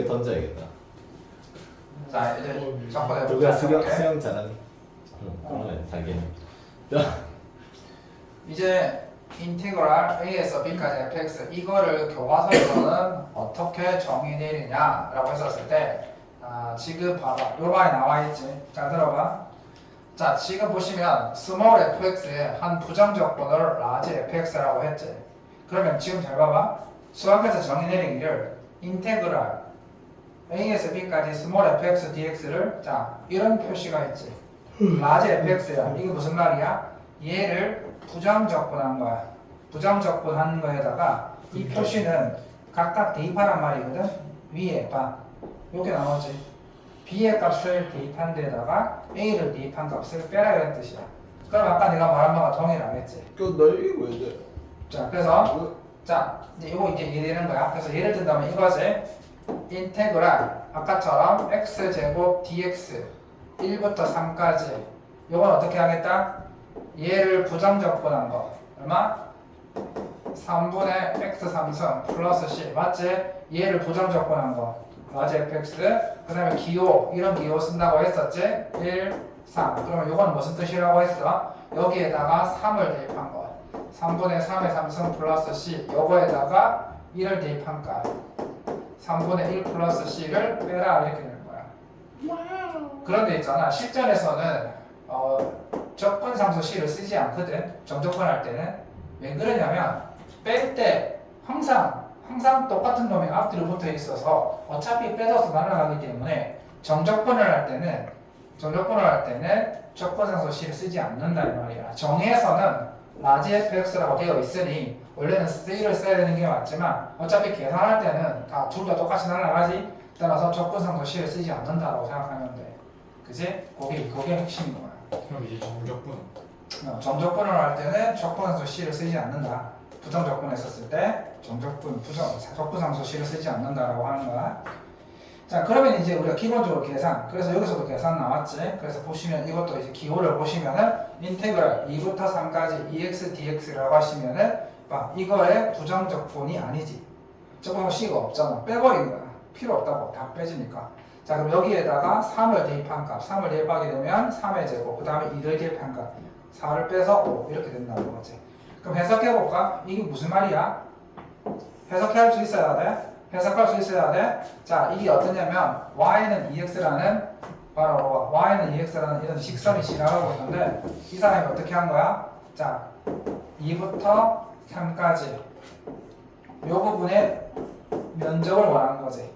던져야겠다. 자 이제 접근해 누가 보자. 수영 잘하니? 그러면 살겠네. 이제 인티그랄 a에서 b까지 fx 이거를 교과서에서는 어떻게 정의 내리냐라고 했었을 때 지금 봐봐 요 말이 나와있지. 잘 들어봐. 자 지금 보시면 small fx에 한 부정적분을 large fx라고 했지. 그러면 지금 잘 봐봐. 수학에서 정의 내리기를 인테그랄 a에서 b까지 small fx dx를 자 이런 표시가 있지. large fx야. 이게 무슨 말이야? 얘를 부정적분한 거야. 부정적분한 거에다가 이 표시는 각각 대입하란 말이거든. 위에 봐. 이렇게 나오지. b의 값을 대입한 데다가 a를 대입한 값을 빼라 이런 뜻이야. 그럼 아까 내가 말한 바가 동일하겠지. 그 넓이고 이제. 자 그래서 자 이거 이제 이해되는 거야. 그래서 예를 든다면 이거지. 인테그랄 아까처럼 x제곱 dx 1부터 3까지 이건 어떻게 하겠다? 얘를 부정적분한 거 얼마? 3분의 x 3승 플러스 c 맞지? 얘를 부정적분한 거 맞지? fx 그 다음에 기호 이런 기호 쓴다고 했었지? 1, 3 그러면 이건 무슨 뜻이라고 했어? 여기에다가 3을 대입한 거 3분의 3의 3승 플러스 c 요거에다가 1을 대입한 거 3분의 1 플러스 c를 빼라 이렇게 되는 거야. 그런데 있잖아 실전에서는 적분상수 c를 쓰지 않거든. 정적분할 때는 왜 그러냐면 뺄 때 항상 똑같은 놈이 앞뒤로 붙어 있어서 어차피 빼져서 날아가기 때문에 정적분을 할 때는 적분상수 c를 쓰지 않는다는 말이야. 정의에서는 large fx라고 되어 있으니 원래는 c를 써야 되는 게 맞지만 어차피 계산할 때는 다 둘 다 똑같이 날아가지. 따라서 적분상수 c를 쓰지 않는다고 생각하면 돼. 그지? 그게 핵심인 거야. 그럼 이제 정적분 정적분을 할 때는 적분상수 c를 쓰지 않는다. 부정적분을 썼을 때 적분상수 c를 쓰지 않는다라고 하는 거야. 자 그러면 이제 우리가 기본적으로 계산 그래서 여기서도 계산 나왔지. 그래서 보시면 이것도 이제 기호를 보시면은 인테그랄 2부터 3까지 ex dx라고 하시면은 이거의 부정적분이 아니지. 적분 c가 없잖아. 빼버린 거야. 필요 없다고 다 빼지니까. 자 그럼 여기에다가 3을 대입한 값 3을 대입하게 되면 3의 제곱 그 다음에 2를 대입한 값 4를 빼서 5 이렇게 된다는 거지. 그럼 해석해볼까? 이게 무슨 말이야? 해석할 수 있어야 돼. 해석할 수 있어야 돼. 자 이게 어떠냐면 y는 2x라는 바로 y는 2x라는 이런 직선이 지나가고 있는데 이 사람이 어떻게 한 거야? 자 2부터 3까지 요 부분에 면적을 원하는 거지.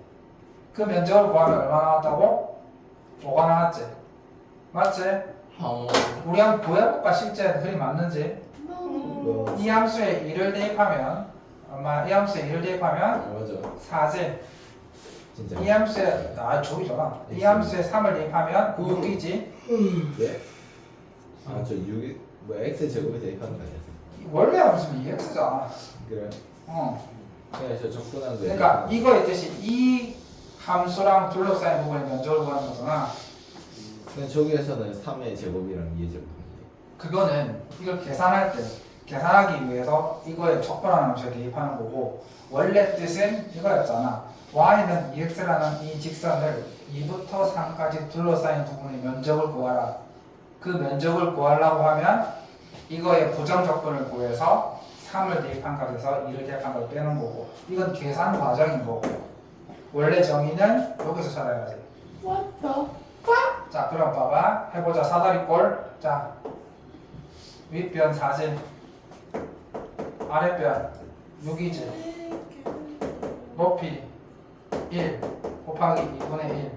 그 면적을 구하면 얼마 나왔다고? 5가 나왔지? 맞지? 우리 한번 구해볼까? 실제 그림 맞는지? 이 함수에 2를 대입하면 이 함수에 2를 대입하면 맞아. 4지? 진짜. 이 함수에 저기잖아. 이 함수에 3을 대입하면 6이지? 네? 저 6이 뭐 x 제곱에 대입하는 거 아니야? 원래 함수는 2x잖아. 그래. 그냥 저 적분한 거. 그러니까 이거의 뜻이 이 함수랑 둘러싸인 부분의 면적을 구하는 거잖아. 그냥 저기에서는 3의 제곱이랑 2의 제곱. 그거는 이걸 계산하기 위해서 이거에 적분하는 함수에 대입하는 거고 원래 뜻은 이거였잖아. y는 2x라는 이 직선을 2부터 3까지 둘러싸인 부분의 면적을 구하라. 그 면적을 구하려고 하면 이거의 부정적분을 구해서 3을 대입한 값에서 2를 대입한 값을 빼는 거고 이건 계산 과정인 거고 원래 정의는 여기서 찾아야지. 자 그럼 봐봐 해보자. 사다리꼴. 자 윗변 4지 아랫변 6이지 높이 1 곱하기 2분의 1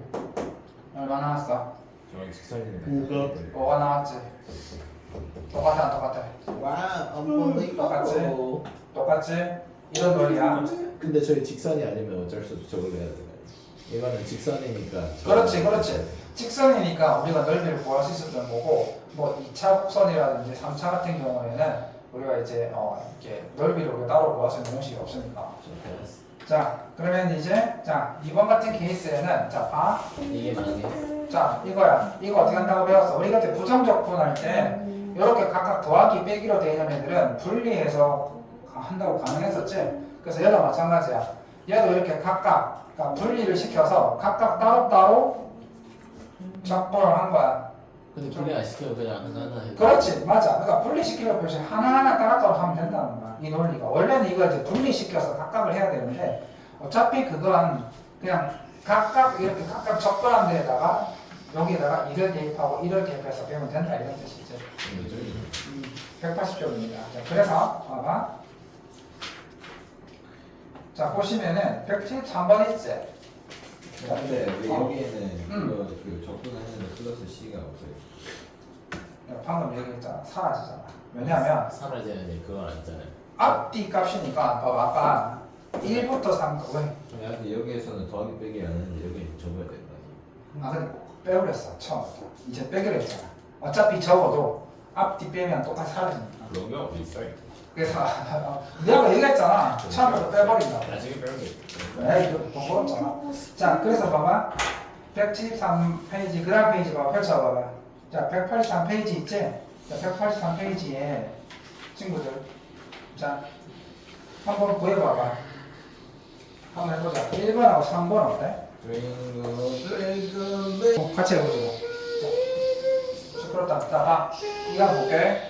얼마 나왔어? 저기 직선이네. 5가 나왔지. 똑같아 안 똑같아? 똑같지? 이런 논리야. 근데 저희 직선이 아니면 어쩔 수 없이 저걸 해야 되나요? 이거는 직선이니까. 그렇지. 직선이니까 우리가 넓이를 구할 수 있었던 거고 뭐 2차 곡선이라든지 3차 같은 경우에는 우리가 이제 이렇게 넓이를 우리가 따로 구할 수 있는 형식이 없으니까. 자 그러면 이제 자 이번 같은 케이스에는 자 봐. 이게 많이. 자 이거야. 이거 어떻게 한다고 배웠어? 우리가 그때 부정적분할 때 이렇게 각각 더하기 빼기로 되어 있는 애들은 분리해서 한다고 가능했었지. 그래서 얘도 마찬가지야. 얘도 이렇게 각각 그러니까 분리를 시켜서 각각 따로따로 적분을 한 거야. 근데 분리 안 시키면 그냥 하나하나 해도. 그렇지, 맞아. 그러니까 분리시키려고 표시 하나하나 따로따로 하면 된다는 거야. 이 논리가. 원래는 이거 이제 분리시켜서 각각을 해야 되는데 어차피 그건 그냥 각각 이렇게 각각 적분한 데에다가 여기에다가 1을 대입하고 1을 대입해서 배우면 된다 이런 뜻이죠. 180쪽입니다. 자, 그래서 봐봐. 자, 보시면은 173번 있지? 근데 왜 여기에는 음. 그거 그 적분하는 플러스 C가 없어요? 방금 얘기했잖아. 사라지잖아. 왜냐면 사라지는 그건 아니잖아요. 앞뒤 값이니까 봐봐. 아까 1부터 3 왜? 근데 여기에서는 더하기 빼기 안 하는데 여기는 적어야 된다. 아 근데 빼버렸어 처음부터. 이제 빼기로 했잖아. 어차피 적어도 앞뒤 빼면 똑같이 사라지니까. 그런 게 어디 있어요? 그래서 내가 얘기했잖아. 처음부터 빼버린다고. 나중에 배운 게. 에이 이거 번거롭잖아. 자 그래서 봐봐. 173페이지 그 다음 페이지 봐봐. 펼쳐봐봐. 자 183페이지 있지? 자 183페이지에 친구들 자 한번 구해봐봐. 한번 해보자. 1번하고 3번 어때? 같이 해보자. 시끄럽다. 자, 봐. 이거 한번 볼게.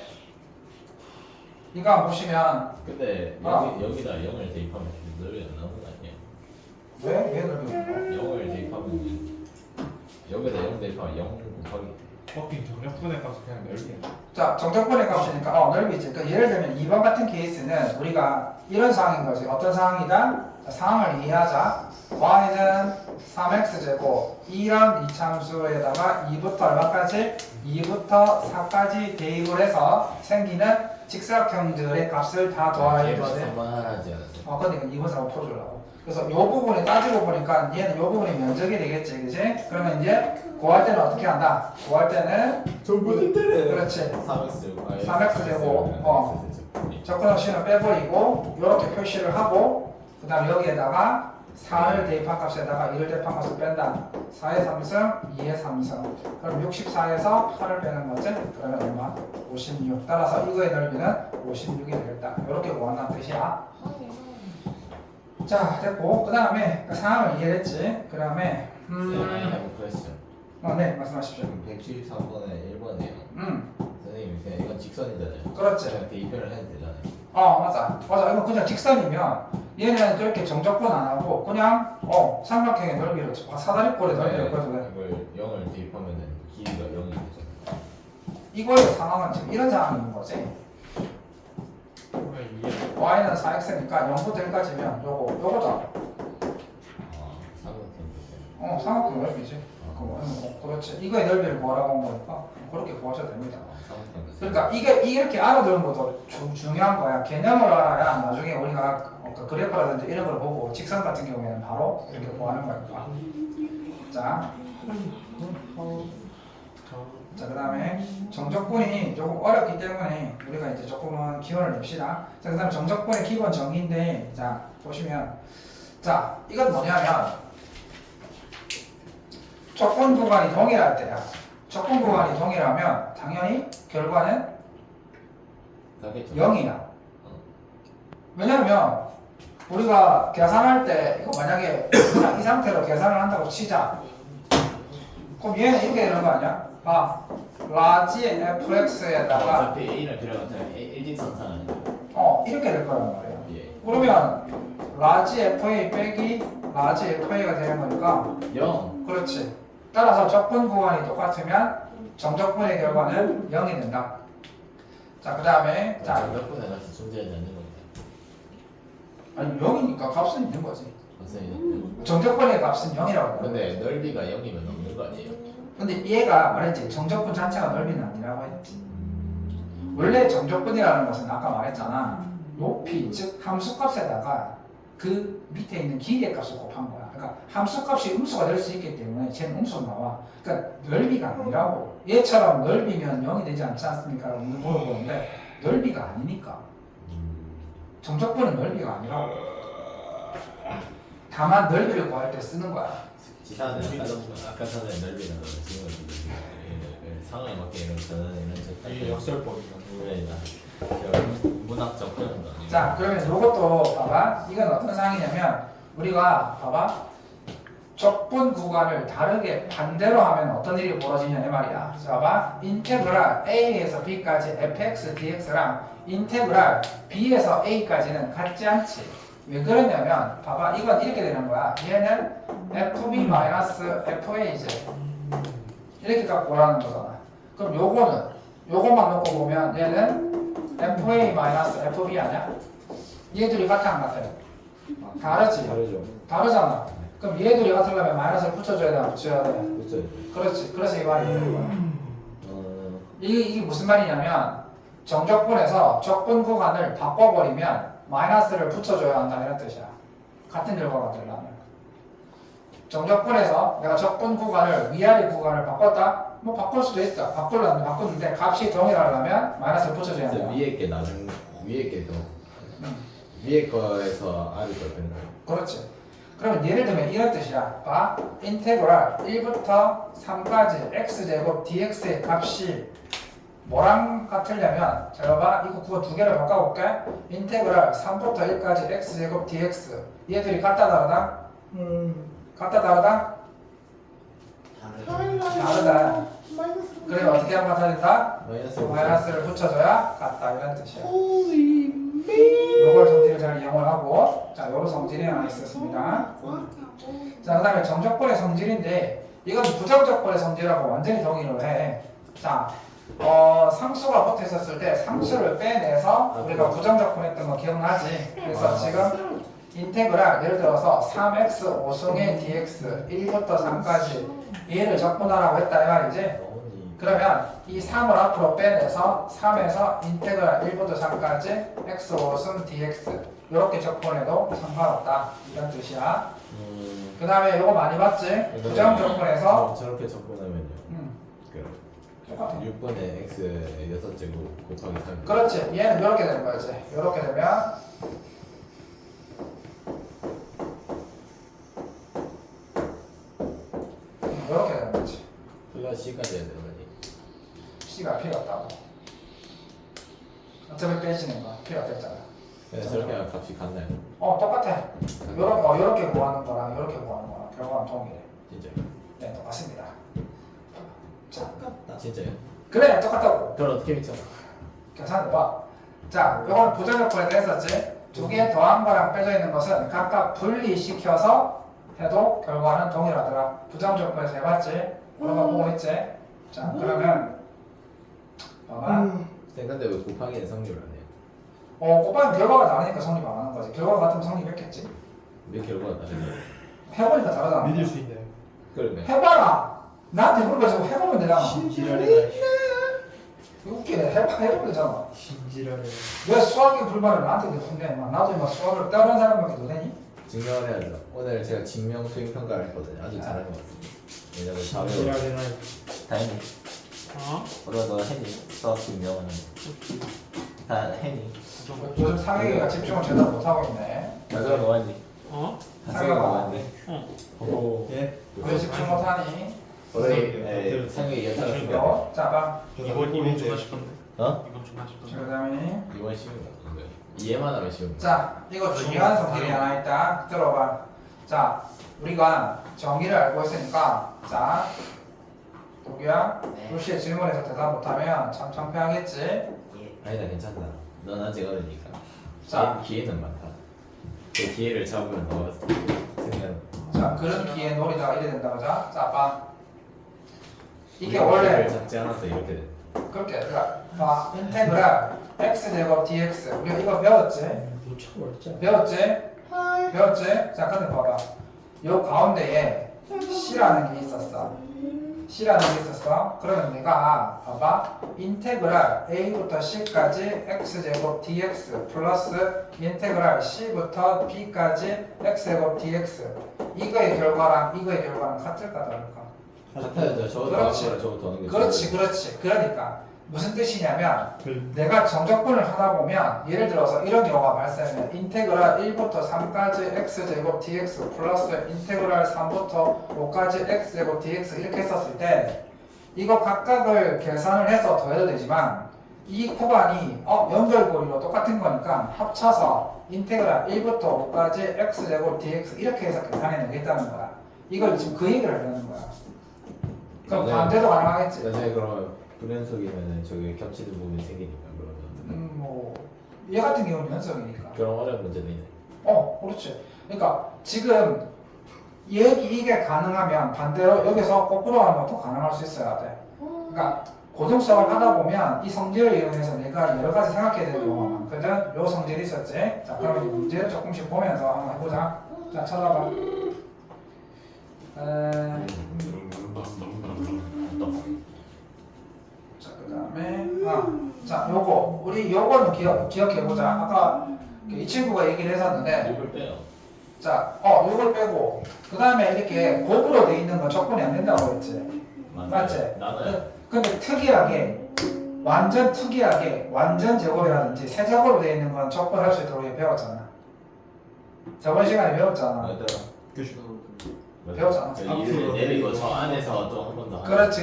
이거 한번 보시면 근데 여기다 0을 대입하면 넓이 안 나오는 거 아니에요? 왜 넓이 0을 대입하면 여기다 0 대입하면 0 곱하기 꺾인 정력분의 값은 그냥 넓게. 자, 정적분의 값이니까 넓이지. 그러니까 예를 들면 2번 같은 케이스는 우리가 이런 상황인 거지. 어떤 상황이다? 자, 상황을 이해하자. y는 3x제곱 이런 이참수에다가 2부터 얼마까지? 2부터 4까지 대입을 해서 생기는 직사각형들의 값을 다 더하는 거지. 1번 3번 하나 하지 않았어요? 그러니까 2번 3번 풀어주려고. 그래서 이 부분에 따지고 보니까 얘는 이 부분이 면적이 되겠지, 그지? 그러면 이제 구할 때는 어떻게 한다? 구할 때는 적분을 때려. 그렇지. 3x 3x 제곱, 적분형 식을 빼버리고 이렇게 표시를 하고 그 다음 여기에다가 4를 대입한 값에다가 2를 대입한 값을 뺀다. 4의 3승, 2의 3승. 그럼 64에서 8을 빼는 거지? 그러면 얼마? 56. 따라서 이거의 넓이는 56이 되겠다. 이렇게 구한다는 뜻이야. 자, 됐고 그 다음에 상황을 이해했지. 그 다음에 네, 말씀하십시오. 173번에 1번이에요. 선생님 그냥 이건 직선이잖아요. 그렇지. 그냥 대입을 해도 되잖아요. 맞아. 이건 그냥 직선이면 얘는 그렇게 정적분 안 하고 그냥 삼각형의 넓이를 사다리꼴의 넓이를 구해도 돼. 이걸 0을 대입하면 길이가 0이 되잖아요. 이거의 상황은 지금 이런 상황인 거지. y는 4x니까 0부터 1까지면 요거다. 삼각형 삼각형 넓이지. 그렇지. 이거의 넓이를 구하라고 한 거니까 그렇게 구하셔도 됩니다. 그러니까 이게 이렇게 알아두는 것도 중요한 거야. 개념을 알아야 나중에 우리가 그래프라든지 이런 걸 보고 직선 같은 경우에는 바로 이렇게 구하는 거니까. 자, 그 다음에 정적분이 조금 어렵기 때문에 우리가 이제 조금은 기원을 냅시다. 자, 그 다음에 정적분의 기본 정의인데, 자, 보시면, 자, 이건 뭐냐면, 조건 구간이 동일할 때야. 조건 구간이 동일하면 당연히 결과는 0이야. 왜냐면 우리가 계산할 때 이거 만약에 그냥 이 상태로 계산을 한다고 치자. 그럼 얘는 이렇게 되는 거 아니야? 봐. 라지 fx에다가 어차피 A를 들어가면 일직선상 아니에요? 이렇게 될 거란 말이야. 예. 그러면 라지 fa 빼기 라지 fa가 되는 거니까 0. 그렇지. 따라서 적분 구간이 똑같으면 정적분의 결과는 0이 된다. 자, 그 다음에 자, 정적분의 값이 존재하지 않는 겁니다. 아니 0이니까 값은 있는 거지. 선생님. 정적분의 값은 0이라고. 근데 넓이가 0이면 없는 거 아니에요? 근데 얘가 말했지 정적분 자체가 넓이는 아니라고 했지. 원래 정적분이라는 것은 아까 말했잖아. 높이 즉 함수값에다가 그 밑에 있는 기계 값을 곱한 거야. 그러니까 함수값이 음수가 될 수 있기 때문에 쟤는 음수가 나와. 그러니까 넓이가 아니라고. 얘처럼 넓이면 0이 되지 않지 않습니까? 물어보는데 넓이가 아니니까. 정적분은 넓이가 아니라고. 다만 넓이를 구할 때 쓰는 거야. 지사는 아까 전에 넓이는 지금 상황에 맞게 이런 전환이는 이게 역설법이다. 문학적 표현도 아니고. 자, 그러면 이것도 봐봐. 이건 어떤 상황이냐면 우리가 봐봐 적분 구간을 다르게 반대로 하면 어떤 일이 벌어지냐 이 말이야. 자, 봐봐 인테그랄 a에서 b까지 fx dx랑 인테그랄 b에서 a까지는 같지 않지. 왜 그러냐면 봐봐 이건 이렇게 되는 거야. 얘는 fb 마이너스 fa이지. 이렇게 갖고 오라는 거잖아. 그럼 요거는 요것만 놓고 보면 얘는 fa 마이너스 fb 아니야? 얘들이 같아 안 같아요? 다르지? 다르죠. 다르잖아. 그럼 얘들이 같으려면 마이너스를 붙여줘야 돼, 안 붙여야 돼? 그렇죠. 그렇지. 그래서 이 말이 되는 거야. 어, 이게 무슨 말이냐면 정적분에서 적분 구간을 바꿔버리면 마이너스를 붙여줘야 한다 이런 뜻이야. 같은 결과가 되려면. 정적분에서 내가 적분 구간을 위아래 구간을 바꿨다? 뭐 바꿀 수도 있어. 바꾸는데 값이 동일하려면 마이너스를 붙여줘야 그래서 한다. 위에 게 나중 위에 게도 위에 거에서 아래 거 되는 거예요. 그렇지. 그러면 예를 들면 이런 뜻이야. 봐. 인테그랄 1부터 3까지 x제곱 dx의 값이 뭐랑 같으려면 자 봐. 이거 그거 두 개를 바꿔볼게. 인테그랄 3부터 1까지 x제곱 dx 얘들이 같다 다르다? 같다 다르다? 다르다. 그래 어떻게 하면 같아진다? 마이너스를 붙여줘야 같다 이런 뜻이야. 요걸 성질을 잘 이용을 하고 자 요런 성질이 하나 있었습니다. 자 그 다음에 정적분의 성질인데 이건 부정적분의 성질하고 완전히 동의를 해. 자 상수가 붙어 있었을 때 상수를 빼내서 우리가 부정적분 했던 거 기억나지? 그래서 지금 인테그랄 예를 들어서 3x 5승의 dx 1부터 3까지 얘를 적분하라고 했다 이 말이지? 그러면 이 3을 앞으로 빼내서 3에서 인테그랄 1부터 3까지 x 5승 dx 이렇게 적분해도 상관없다 이런 뜻이야. 그 다음에 이거 많이 봤지? 부정 적분해서 저렇게 적분하면요. 그 똑같아. 6분의 x 6제곱 곱하기 3. 그렇지. 얘는 이렇게 되는 거지. 이렇게 되면 이렇게 되는 거지. 플러스 c까지 해야 되는 거지. C가 필요 없다고. 어차피 빼지는 거 필요 없겠잖아. 그냥 저렇게 하면 값이 같나요? 똑같아. 요렇게 구하는 거랑 요렇게 구하는 거랑 결과는 동일해. 진짜요? 네, 똑같습니다. 자, 진짜요? 그래, 똑같다고. 그럼 어떻게 미쳐? 괜찮아, 봐. 자, 요건 부정적분에도 했었지. 두 개 더한 거랑 빼져 있는 것은 각각 분리시켜서 해도 결과는 동일하더라. 부정적분에서 해봤지? 그런 거 보고 있지? 자, 그러면 봐봐. 근데 왜 곱하기는 성립을 안 해요? 곱하면 결과가 다르니까 성립 안 하는 거지. 결과가 같으면 성립했겠지. 왜 결과가 다른데? 해보니까 다르잖아. 믿을 수 있나요? 그러면 해봐라. 나한테 물어봐서 해보면 되잖아. 신지랄이다. 웃기네. 해보면 되잖아. 신지랄이다. 왜 수학의 불만을 나한테 혼내? 나도 막 수학을 다른 사람밖에 더 되니? 증명을 해야죠. 오늘 제가 증명 수행 평가를 했거든요. 아주 잘한 것 같습니다. 왜냐면 답을 신지랄이다. 다행히 어? 그러다 너 했니? 수학 증명은 다 했니? 요즘 상혁이가 집중을 제대로 못하고 있네. 가져가 놓았니? 어? 가져가 놓았니? 어. 예? 왜 집중 못하니? 오늘 상위 연타가 어? 자, 봐. 이번 좀 하실건데. 어? 이번 좀 하실건데. 그 다음에 이번 쉬운 거 같은데 이해만 하면 쉬운 거. 자, 이거 중요한 성질이 하나 있다. 들어봐. 자, 우리가 정의를 알고 있으니까 자, 도규야, 루시의 질문에서 대답 못하면 참 창피하겠지? 아니다 괜찮다. 넌 아직 어리니까. 자. 기회는 많다. 그 기회를 잡으면 더 승리하는. 자, 그런 기회 노리다가 이래 된다 그자. 자, 봐. 이게 기회를 원래 잡지 않아서 이렇게 돼. 그렇게 봐. 인테그랄 x제곱 dx 우리가 이거 배웠지? 놓쳐버렸잖아. 배웠지? 자, 근데 봐봐. 요 가운데에 C라는 게 있었어. 그러면 내가 봐봐. 인테그랄 A부터 C까지 x제곱 dx 플러스 인테그랄 C부터 B까지 x제곱 dx 이거의 결과랑 이거의 결과랑 같을까 다를까? 같아야죠. 저거 그렇지. 더하고 저거 더하는 게. 그렇지. 그러니까 무슨 뜻이냐면 내가 정적분을 하다 보면 예를 들어서 이런 경우가 발생하면 인테그랄 1부터 3까지 x제곱 dx 플러스 인테그랄 3부터 5까지 x제곱 dx 이렇게 했었을 때 이거 각각을 계산을 해서 더해도 되지만 이 구간이 연결고리로 똑같은 거니까 합쳐서 인테그랄 1부터 5까지 x제곱 dx 이렇게 해서 계산해내겠다는 거야. 이걸 지금 그 얘기를 하려는 거야. 그럼 네. 반대도 가능하겠지. 나중에 그러면 불연속이면은 저기 겹치는 부분이 생기니까 그러면 얘 같은 경우는 연속이니까. 그런 어려운 문제도 있네. 그렇지. 그러니까 지금 이게 가능하면 반대로 여기서 거꾸로 하는 것도 가능할 수 있어야 돼. 그러니까 고등수학을 하다 보면 이 성질을 이용해서 내가 여러 가지 생각해야 되는 경우가 많거든. 요 성질이 있었지. 자, 그럼 이 문제를 조금씩 보면서 한번 해보자. 자, 찾아봐. 자, 그 다음에 자, 우리 요거는 기억해보자. 아까 이 친구가 얘기를 했었는데 이걸 빼요. 자, 요걸 빼고 그 다음에 이렇게 곱으로 돼 있는 건 적분이 안 된다고 했지. 맞지? 나는 근데 특이하게 완전 제곱이라든지 세제곱으로 돼 있는 건 적분할 수 있도록 배웠잖아. 저번 시간에 배웠잖아. 맞더라. 그죠. 배웠잖아. 이를 내리고 저 안에서 또 한 번 더. 그렇지.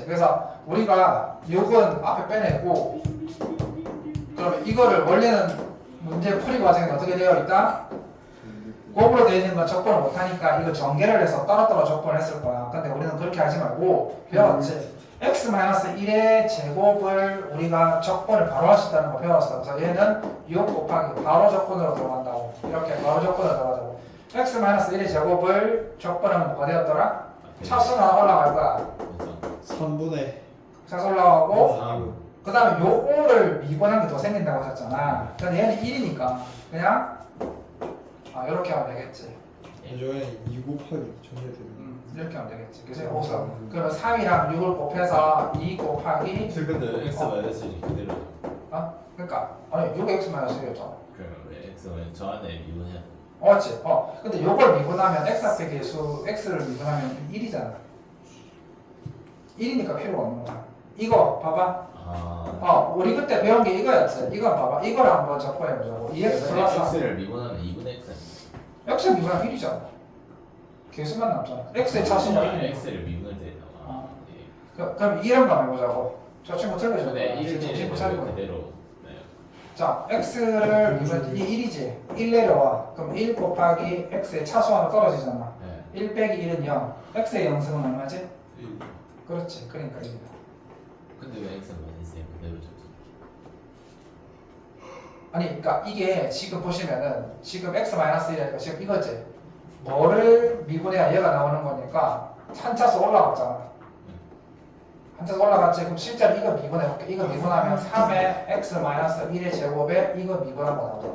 그래서 우리가 6은 앞에 빼내고 그러면 이거를 원래는 문제 풀이 과정에 어떻게 되어 있다? 곱으로 되어 있는 건 적분을 못하니까 이거 전개를 해서 따로따로 적분을 했을 거야. 근데 우리는 그렇게 하지 말고 배웠지. x-1의 제곱을 우리가 적분을 바로 할 수 있다는 거 배웠어. 그래서 얘는 6 곱하기 바로 적분으로 들어간다고. 이렇게 바로 적분으로 들어가자고. x-1의 제곱을 적분하면 뭐가 되었더라? 차수는 올라갈 거야. 3분의 차수 올라가고 3. 그 다음에 요거를 미분한 게 더 생긴다고 하셨잖아. 근데 얘는 1이니까 그냥 이렇게 하면 되겠지. 예전에 2 곱하기 전제되는 이렇게 하면 되겠지. 그치? 그래서 그러면 3이랑 6을 곱해서 2 곱하기 근데 x 마이너스 그대로. 그러니까 아니 6x-1이었잖아. 그러면 왜 x는 저 안에 미분해야 돼? 맞지? 근데 요걸 미분하면 x 앞에 계수 x를 미분하면 1이잖아. 1이니까 필요가 없는 거야. 이거 봐봐. 우리 그때 배운 게 이거였지. 이거 봐봐. 이걸 한번 적분해보자고. 2x 플러스 x를 미분하면 2분의 x. x 미분하면 1이잖아. 계수만 남잖아. x의 차수는 1이니까. x를 미분할 때 나와. 그럼 이런 거 한번 해보자고. 저 친구 틀려줘. 근데 1은 정신 못 차리고. 그대로. 네. 자, x를 미분 이 1이지. 1 내려와. 그럼 1 곱하기 x의 차수 하나 떨어지잖아. 네. 1 빼기 1은 0. x의 0승은 얼마지? 그렇지. 그러니까 1이다. 근데 왜 x 마이너스 그대로 줬지? 아니, 그러니까 이게 지금 보시면은 지금 x-1이니까 지금 이거지. 뭐를 미분해야 얘가 나오는 거니까 한 차수 올라갔잖아. 한 차수 올라갔지. 그럼 실제로 이거 미분해볼게. 이거 미분하면 3의 x-1의 제곱에 이거 미분한 거 나오잖아.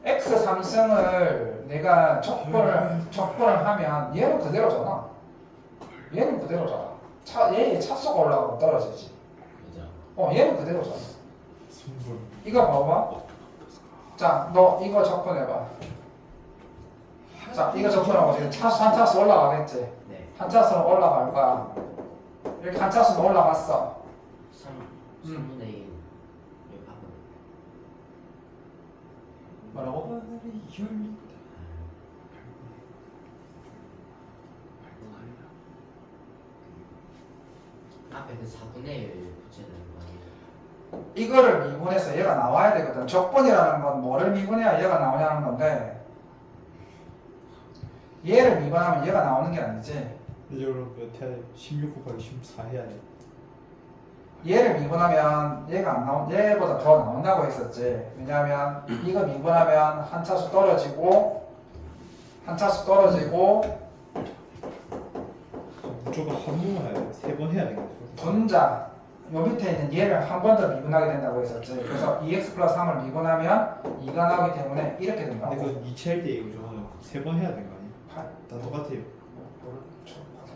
x 3승을 내가 적분을 하면 얘는 그대로잖아. 얘는 그대로잖아. 얘의 차수가 올라가고 떨어지지. 그죠? 얘는 그대로잖아. 3분 이거 봐봐. 자, 너 이거 적분해봐. 자, 이거 적분하고 지금 한 차수 올라가겠지. 네. 한 차수는 올라갈 거야. 이렇게 한 차수는 올라갔어. 3분의 1 뭐라고? 앞에 그 4분의 1 붙여야 되는 거 아니에요? 이거를 미분해서 얘가 나와야 되거든. 적분이라는 건 뭐를 미분해야 얘가 나오냐는 건데 얘를 미분하면 얘가 나오는 게 아니지. 이제 그럼 몇 해야 돼? 16 곱하기 14 해야 돼. 얘를 미분하면 얘가 안 나온 얘보다 더 나온다고 했었지. 왜냐하면 이거 미분하면 한 차수 떨어지고 무조건 한 번만 해야 돼. 3번 해야 되겠네. 분자 요 밑에 있는 얘를 한 번 더 미분하게 된다고 했었지. 그래서 2x 플러스 3을 미분하면 2가 나오기 때문에 이렇게 된다고. 근데 그건 2차일 때 이거 저거는 3번 해야 되는 거 아니야? 다 똑같아요.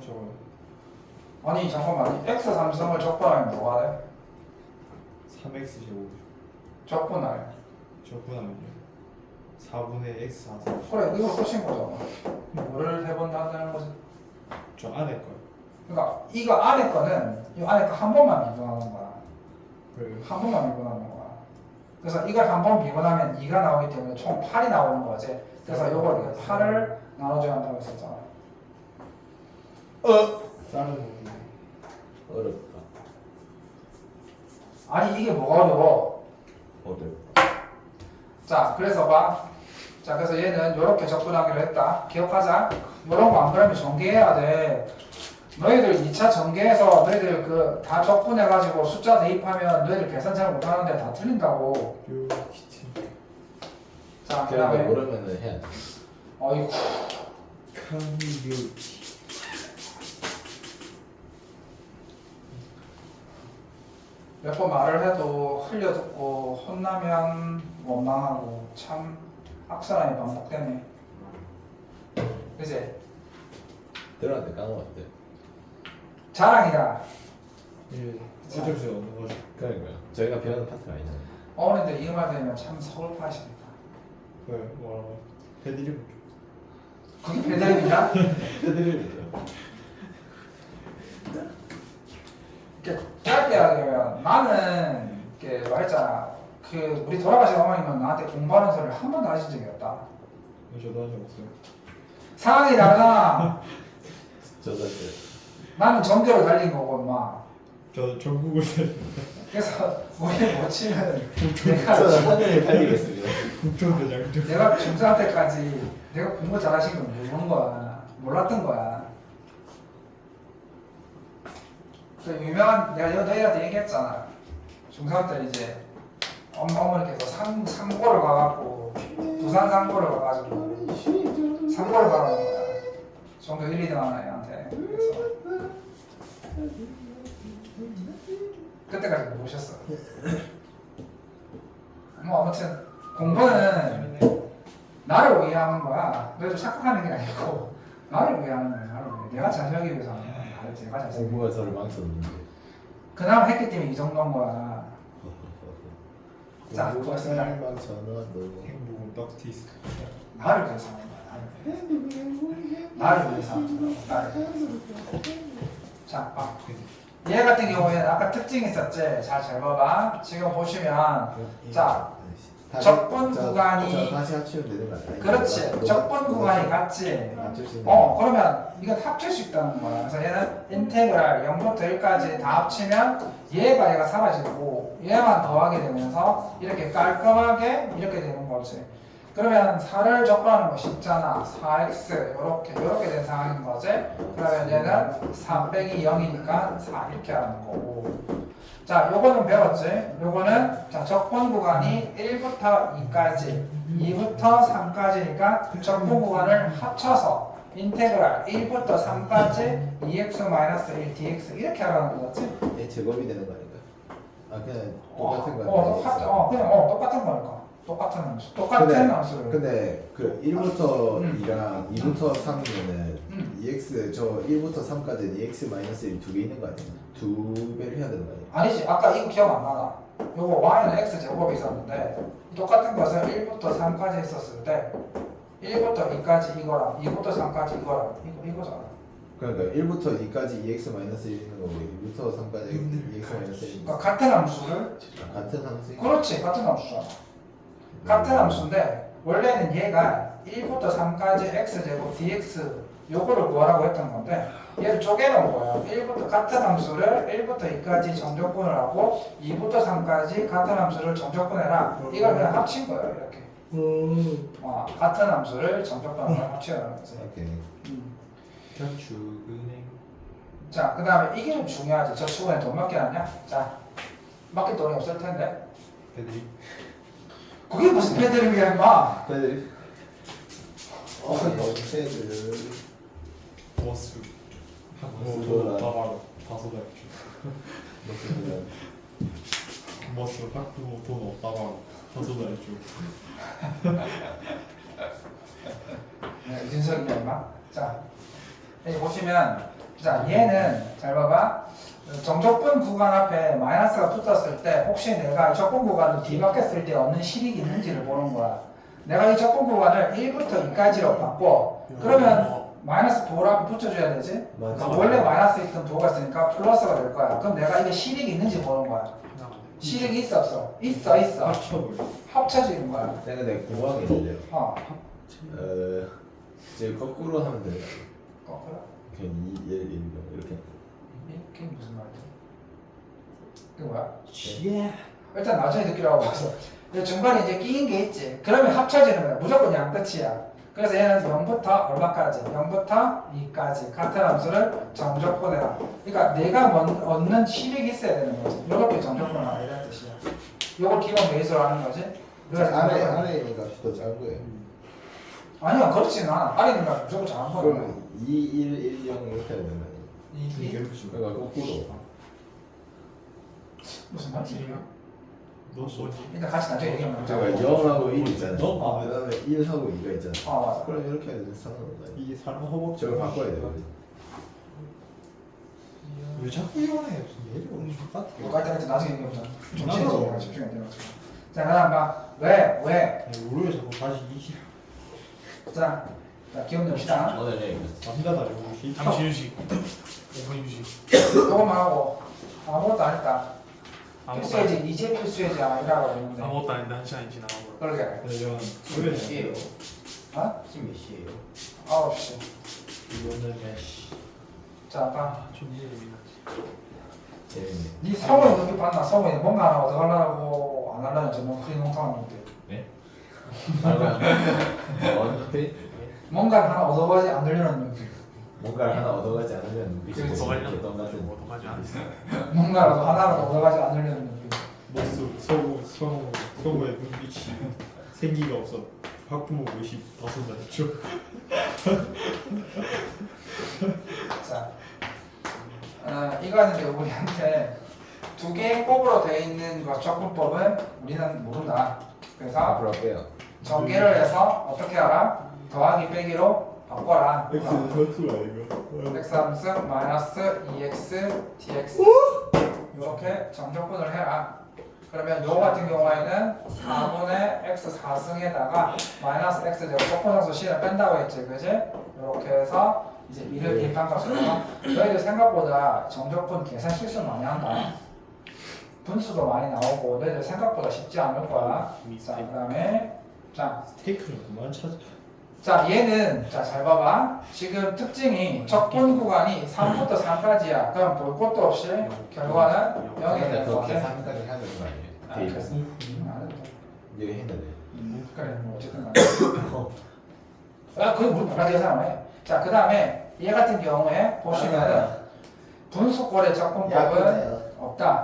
저거 아니 잠깐만. x 3승을 적분하면 뭐가 돼? 3x 제곱 적분하래. 적분하면요 4분의 x 4승. 그래 이거 끝인 거잖아. 뭐를 해본다 하는 거지? 저 안에 거. 그러니까 이거 안에 거는 이 안에 거 한 번만 미분하는 거야. 그래요. 한 번만 미분하는 거야. 그래서 이걸 한 번 미분하면 2가 나오기 때문에 총 8이 나오는 거지. 그래서 이걸 8을 나눠줘야 한다고 했었잖아. 쌀을 먹는 어렵다. 아니 이게 뭐가 어려워? 어렵다. 자 그래서 봐. 자 그래서 얘는 이렇게 접근하기로 했다. 기억하자. 이런 거 안 그러면 전개해야 돼. 너희들 2차 전개해서 너희들 그 다 적분해가지고 숫자 대입하면 너희들 계산 잘 못하는데 다 틀린다고. 뷰티 자 그런 거 그다음에 모르면은 해야 돼. 어이구 뷰티 몇 번 말을 해도 흘려듣고 혼나면 원망하고 참 악순환이 반복되네. 그지? 들어한테 까먹었대. 자랑이다. 예 어쩔 수 없는 거죠. 그러니까요. 저희가 배우는 파트가 아니잖아요. 어른들 이 말 들으면 참 서글퍼하시겠다. 네 뭐라고 해드리면 그게 배달입니다. 해드리죠. 이렇게 짧게 하면 나는 이렇게 말했잖아. 그 우리 돌아가신 어머님은 나한테 공부하는 소리를 한 번도 하신 적이 없다. 저도 한 적 없어요. 상황이 다르잖아. 저도 나는 전교를 달린 거고 임마. 저 전국을 그래서 우리 모치는 내가 저는 하늘을 달리겠습니다. 국정대장정. 내가 중3 때까지 내가 공부 잘하신 걸 모르는 거야. 몰랐던 거야. 그 유명한 내가 너희한테 얘기했잖아. 중3 때 이제 어머니께서 상고를 가갖고 부산 상고를 가가지고 상고를 가라는 거야. 전교 1, 2등 하는 애한테. 그래서 그때까지 모르셨어. 뭐 아무튼 공부는 나를 위해 하는 거야. 너희들 착각하는 게 아니고 나를 위해 하는 거야. 나를 위해. 내가 잘 살기 위해서 하는 거야. 내가 잘 살기 위해서. 공부가 저를 망쳤는데. 그나마 했기 때문에 이 정도인 거야. 자, 공부가 고맙습니다. 날 망쳐놔도. 행복은 떡티스. 나를 위해서 하는 거야. 나를 위해서 하는 거야. 나를 위해서. 자, 봐. 얘 같은 경우에는 아까 특징이 있었지. 잘 봐봐. 지금 보시면 자, 적분 구간이 다시 합치면 되는 거 아니야? 그렇지. 적분 구간이 같지. 맞출 수 있는 그러면 이건 합칠 수 있다는 거야. 그래서 얘는 인테그랄 0부터 1까지 다 합치면 얘가 사라지고 얘만 더하게 되면서 이렇게 깔끔하게 이렇게 되는 거지. 그러면 4를 적분하는 거 쉽잖아. 4x 이렇게 된 상황인 거지. 그러면 얘는 3 빼기 0이니까 4 이렇게 하는 거고. 자, 요거는 배웠지? 요거는 자 적분 구간이 1부터 2까지, 2부터 3까지니까 적분 구간을 합쳐서 인테그랄 1부터 3까지 2x-1 dx 이렇게 하라는 거지? 얘 제곱이 되는 거 아닌가? 아 그냥 똑같은 거. 그냥 똑같은 거니까. 똑같은 함수. 똑같은 함수를. 근데 그 1부터 음. 2랑 2부터 3이면은 음. 2x 저 1부터 3까지는 2x-1이 두 개 있는 거 아니야? 두 배를 해야 되는 거 아니야? 아니지. 아까 이거 기억 안 나나? 요거 y는 x 제곱이 있었는데 똑같은 것을 1부터 3까지 했었을 때 1부터 2까지 이거랑 2부터 3까지 이거랑 이거잖아. 그러니까 1부터 2까지 2x-1 있는 거고 2부터 3까지 2x-1 있는 그러니까 거 같은 함수를 같은 함수? 그렇지. 같은 함수잖아. 같은 함수인데 원래는 얘가 1부터 3까지 x제곱 dx 요거를 구하라고 했던 건데 얘를 쪼개놓은 거야. 1부터 같은 함수를 1부터 2까지 정적분을 하고 2부터 3까지 같은 함수를 정적분해라. 이걸 그냥 합친 거야 이렇게. 같은 함수를 정적분하고 합치라는 거지. 오케이. 저축은행. 자, 그 다음에 이게 좀 중요하지. 저축은행 돈 맡겨놨냐? 자, 맡길 돈이 없을 텐데. 애들이 그게 무슨 패드립이야 임마. 패드립? 패드. 버스. 버스. 돈 바로 다섯 달 주. 무슨 버스 학부 돈 없다 바로 다섯 달 주. 이준석이야 임마. 자, 여기 보시면 자 얘는 잘 봐봐. 정적분 구간 앞에 마이너스가 붙었을 때 혹시 내가 이 적분 구간을 뒤바뀌었을 때 없는 실익이 있는지를 보는 거야. 내가 이 적분 구간을 1부터 2까지로 바꿔. 그러면 마이너스 도를 앞에 붙여줘야 되지? 그러니까 원래 마이너스 있던 도가 있으니까 플러스가 될 거야. 그럼 내가 이게 실익이 있는지 보는 거야. 실익이 있어 없어? 있어. 합쳐버려. 합쳐지는 거야. 내가 궁금한 게 있는데요. 어. 이제 거꾸로 하면 되는 거꾸로? 그냥 2, 1, 1 이렇게. 그게 무슨 말이야? 이게 뭐야? 예. 일단 나중에 듣기라고 봐서 중간에 이제 끼인 게 있지. 그러면 합쳐지는 거야. 무조건 양끝이야. 그래서 얘는 0부터 얼마까지? 0부터 2까지 같은 함수를 정적분해라. 그러니까 내가 얻는 실익이 있어야 되는 거지. 이렇게 정적분을 알아야 뜻이야. 이걸 기본 베이스로 하는 거지. 그래서 안에 있는 값이 더 작은 거예요. 아니야 그렇지는 않아. 아래 있는 거 무조건 작은 거야. 그럼 2, 1, 1, 0 이렇게 해야 되는 거 아니에요? 이 그러니까 거꾸로. 무슨 말이지? 너 뭐지? 일단 같이 나중에 얘기하면 제가 0하고 1 있잖아요. 너? 그 다음에 1하고 2가 있잖아요. 맞아. 그럼 이렇게 해야 되는 상관없다. 이게 사람 허벅지. 저걸 바꿔야 돼요. 왜 자꾸 이러네? 내리고 똑같아. 이거 일단 나중에 얘기해보자. 정신적으로 집중해야 돼가지고. 자 그다음 막 왜? 우리 왜 자꾸 다시 이시? 자 기억 냅시다. 오늘 얘기 남자다 우리. 잠시 휴식 5분 휴식 이것만 하고 아무것도 안 했다. 아무것도 안- 필수예지 이제 필수예지 아니라고 했는데. 아무것도 아닌데 1시간이 지나가고 그러게. 이런 지금 몇 시에요? 어? 지금 몇 시에요? 9시. 이거는 야씨. 자 봐. 좀 이해 재밌나지 재밌네. 네 성우의 눈빛 봤나? 성우의 뭔가 하나 얻어가려고 안 하려는 저는 크게 농담하는 것들. 어차피 뭔가 하나 얻어가지 않으려는 눈빛. 뭔가를 하나 얻어가지 않으면 눈빛이 더 관련 개똥 같은. 더 가지 않았어 뭔가라도 하나라도 얻어가지 않으려는 눈빛. 모습 서구의 눈빛이 생기가 없어. 학부모 의식 벗어났죠. 자, 이거는 이제 우리한테 두 개의 곱으로 되어 있는 것 적분법은 우리는 모른다. 그래서 앞으로 할게요. 전개를 해서 어떻게 알아? 더하기 빼기로 바꿔라. 선수가 이거. x 함수 마이너스 2x dx 이렇게 정적분을 해라. 그러면 요 같은 경우에는 4분의 x 4승에다가 마이너스 x 제곱 적분상수 c를 뺀다고 했지, 그지? 이렇게 해서 이제 이를 대입한값으로 너희들 생각보다 정적분 계산 실수 많이 한다. 분수도 많이 나오고 너희들 생각보다 쉽지 않을 거야. 자, 그다음에 스테이크를 그만 찾아. 자 얘는 잘 봐봐. 지금 특징이 적분 구간이 3부터 3까지야. 그럼 볼 것도 없이 결과는 0이 근데 되는 거 그렇게 같아. 3까지 해야 되는 거 아니에요? 아, 데이터. 그랬어? 안 해도 돼. 이게 했는데. 그래 뭐 어쨌든 간에 그게 우리 몰라 계산을 자 그 다음에 얘 같은 경우에 보시면은 분수꼴의 적분법은 없다.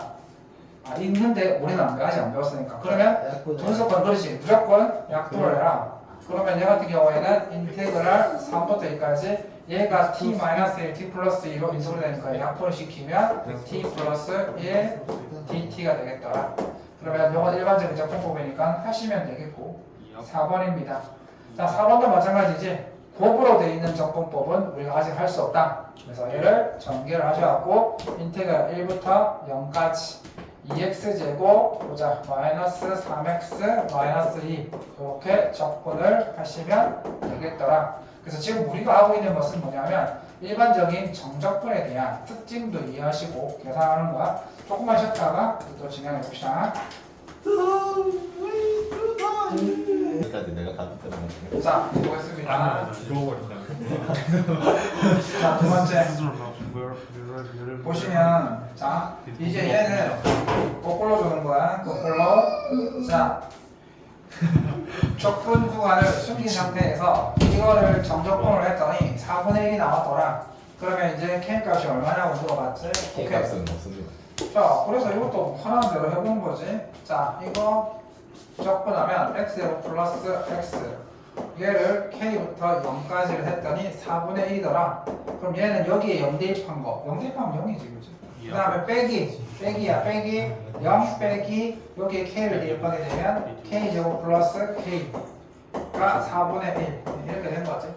있는데 우리는 아직 안 배웠으니까. 그러면 분수꼴 그렇지 무조건 약분을 해라. 그러면 얘 같은 경우에는 인테그랄 3부터 2까지 얘가 t-1 t 플러스 2로 인수를 되니까 약분을 시키면 t 플러스 1 dt가 되겠더라. 그러면 이건 일반적인 적분법이니까 하시면 되겠고 4번입니다. 자 4번도 마찬가지지. 곱으로 되어 있는 적분법은 우리가 아직 할 수 없다. 그래서 얘를 전개를 하셔갖고 인테그랄 1부터 0까지 2x제곱 보자 마이너스 3x 마이너스 2 이렇게 적분을 하시면 되겠더라. 그래서 지금 우리가 하고 있는 것은 뭐냐면 일반적인 정적분에 대한 특징도 이해하시고 계산하는 거야. 조금만 쉬었다가 또 진행해 봅시다. 여기까지 내가 가득 뜨는 거. 자 보겠습니다. 죽어버린다. 자 두 번째 스스로 막 보시면 자 이제 얘는 거꾸로 주는 거야. 거꾸로. 자 적분 구간을 숨긴 상태에서 이거를 정적분을 했더니 4분의 1이 나왔더라. 그러면 이제 K 값이 얼마냐고 물어봤지? K 오케이. 값은 없습니다. 자 그래서 이것도 편한 대로 해보는 거지. 자 이거 적분하면 x제곱 플러스 x 얘를 k부터 0까지를 했더니 4분의 1이더라. 그럼 얘는 여기에 0 대입한 거 0 대입하면 0이지 그치? 그 다음에 빼기야 빼기 0 빼기 여기에 k를 대입하게 되면 k제곱 플러스 k가 4분의 1 이렇게 된 거지.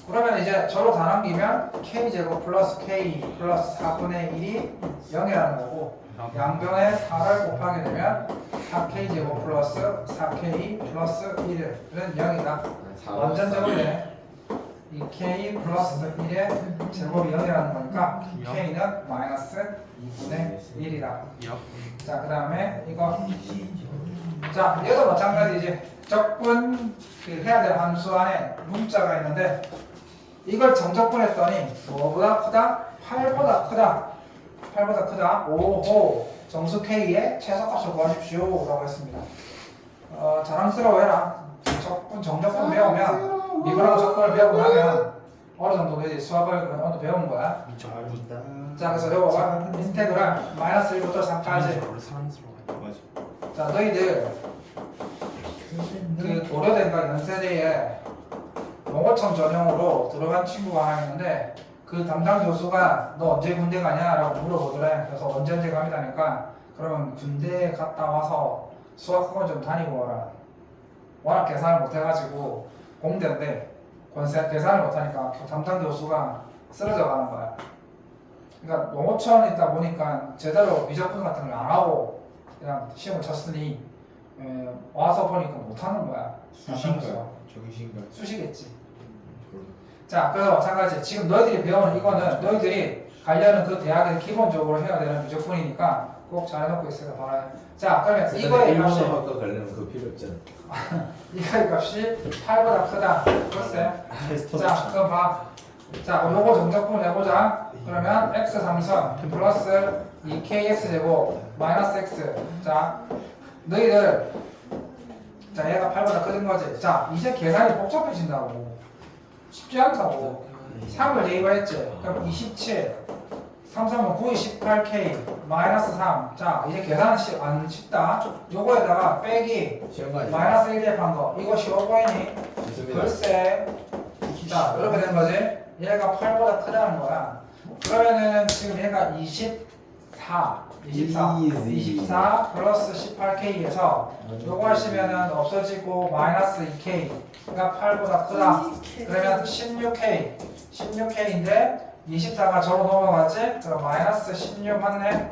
그러면 이제 저로 다 남기면 k제곱 플러스 k 플러스 4분의 1이 0이라는 거고 양변에 4를 곱하게 되면 4k제곱 플러스 4k 플러스 1은 0이다. 완전 제곱이네. 이 k 플러스 1의 제곱이 0이라는 거니까 k는 마이너스 2분의 1이다. 자, 그 다음에 이거 자, 얘도 마찬가지지. 적분 해야 될 함수 안에 문자가 있는데 이걸 정적분했더니 뭐보다 크다? 8보다 크다. 8보다 크다. 오호. 정수 K의 최소값을 구하십시오. 라고 했습니다. 자랑스러워해라. 정적분 배우면 미분하고 적분을 배우고 나면 어느 정도 이제 수학을 어느 정도 배운 거야. 자, 그래서 이거 봐봐. 인테그랄 마이너스 1부터 3까지. 원래 사랑스러워. 맞아. 자, 너희들 그 고려대인가 연세대에 농어촌 전형으로 들어간 친구가 하나 있는데 그 담당 교수가 너 언제 군대 가냐라고 물어보더래. 그래서 언제 갑니다니까 그러면 군대에 갔다 와서 수학학원 좀 다니고 와라. 워낙 계산을 못해가지고 공대인데 계산을 못하니까 담당 교수가 쓰러져 가는 거야. 그러니까 농어촌에 있다 보니까 제대로 미적분 같은 걸 안 하고 그냥 시험을 쳤으니 와서 보니까 못하는 거야. 수신가요? 정신가요? 수시겠지. 자, 그래서 마찬가지. 지금 너희들이 배우는 이거는 너희들이 가려는 그 대학에서 기본적으로 해야 되는 미적분이니까 꼭 잘 해놓고 있어야 바라요. 자, 그러면 이거의 값이 일본어학과 가려면 그거 필요 없잖아. 이거의 값이 8보다 크다. 글쎄. 테스터. 자, 그럼 봐. 자, 요거 정적분 해보자. 그러면 x 삼선 플러스 2kx 제곱 마이너스 x. 자, 너희들 자, 얘가 8보다 크는 거지. 자, 이제 계산이 복잡해진다고. 쉽지 않다고. 3을 대입했지. 그럼 27. 3, 3은 9, 18k 마이너스 3. 자, 이제 계산은 안 쉽다. 요거에다가 빼기 시험관이 마이너스 1 대입한 거. 이거 쉬워 보이니? 좋습니다. 글쎄. 자, 이렇게 된 거지. 얘가 8보다 크다는 거야. 그러면은 지금 얘가 24 24 플러스 18k에서 요거 하시면은 없어지고 마이너스 2k가 8보다 크다. 그러면 16k인데 24가 저로 넘어가지? 그럼 마이너스 16 맞네?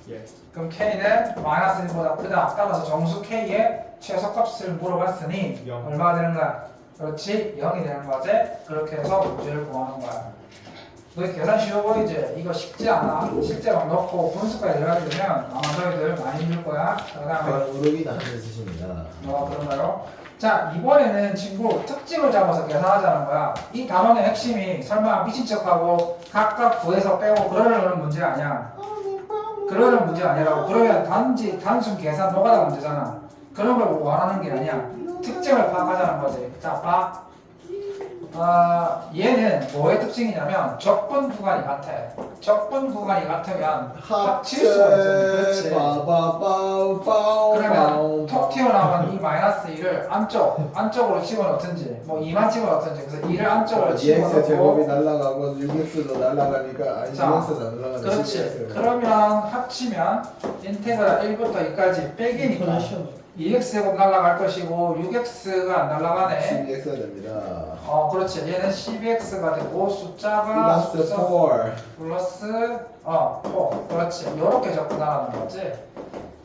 예. 그럼 k는 마이너스 1보다 크다. 따라서 정수 k의 최소값을 물어봤으니 영. 얼마가 되는 거야? 그렇지, 0이 되는 거지? 그렇게 해서 문제를 구하는 거야. 너 계산 쉬워 보이지? 이거 쉽지 않아. 실제 막 넣고 분수까지 들어가게 되면 아마 너희들 많이 힘들 거야. 그 다음에 우럭이 나한테 쓰십니다. 그런가요? 자, 이번에는 친구 특징을 잡아서 계산하자는 거야. 이 단원의 핵심이 설마 미친 척하고 각각 구해서 빼고 그러는 문제 아니야. 그러는 문제 아니라고. 그러면 단순 계산 노가다 문제잖아. 그런 걸 원하는 게 아니야. 특징을 파악하자는 거지. 자, 봐. 얘는 뭐의 특징이냐면 적분 구간이 같아. 적분 구간이 같으면 합칠 수가 있지. 그렇지. 그러면 톡 튀어나온 이 마이너스 2를 안쪽으로 집어넣든지 뭐 2만 집어넣든지 그래서 2를 안쪽으로 DX 제곱이 집어넣고 날라가고 6x도 날라가니까 아니 자, 6x도 날라가는 그렇지. 그러면 합치면 인테그랄 1부터 2까지 빼기니까 2x제곱 날라갈 것이고 6x가 안 날라가네. 12x가 됩니다. 그렇지. 얘는 12x가 되고 숫자가 플러스 4. 플러스 4. 그렇지. 요렇게 접근하라는 거지.